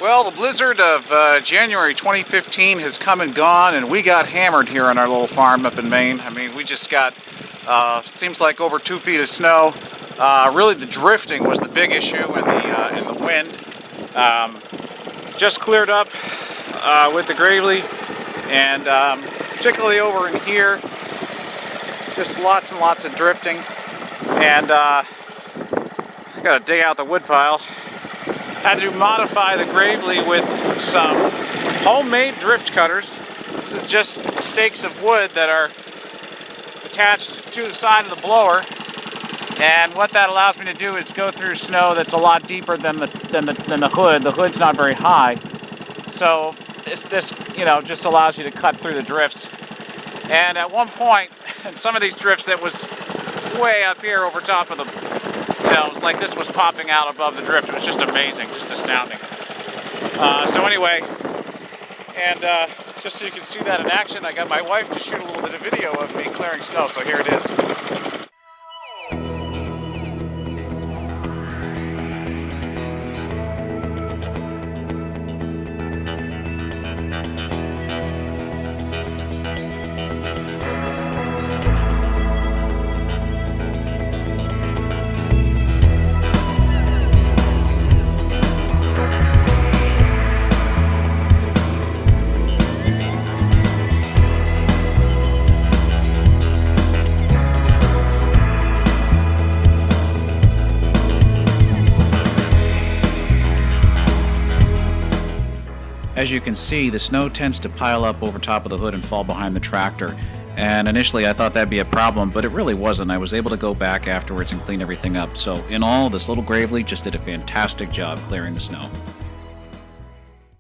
Well, the blizzard of January 2015 has come and gone, and we got hammered here on our little farm up in Maine. I mean, we just got, seems like over 2 feet of snow. Really, the drifting was the big issue, and the wind. Just cleared up with the Gravely, and particularly over in here, just lots and lots of drifting. And I gotta dig out the wood pile. Had to modify the Gravely with some homemade drift cutters. This is just stakes of wood that are attached to the side of the blower, and what that allows me to do is go through snow that's a lot deeper than the hood. The hood's not very high, so this just allows you to cut through the drifts. And at one point, in some of these drifts that was way up here over top of the, it was like this was popping out above the drift. It was just amazing, just astounding. So anyway, and just so you can see that in action, I got my wife to shoot a little bit of video of me clearing snow, so here it is. As you can see, the snow tends to pile up over top of the hood and fall behind the tractor. And initially I thought that'd be a problem, but it really wasn't. I was able to go back afterwards and clean everything up. So in all, this little Gravely just did a fantastic job clearing the snow.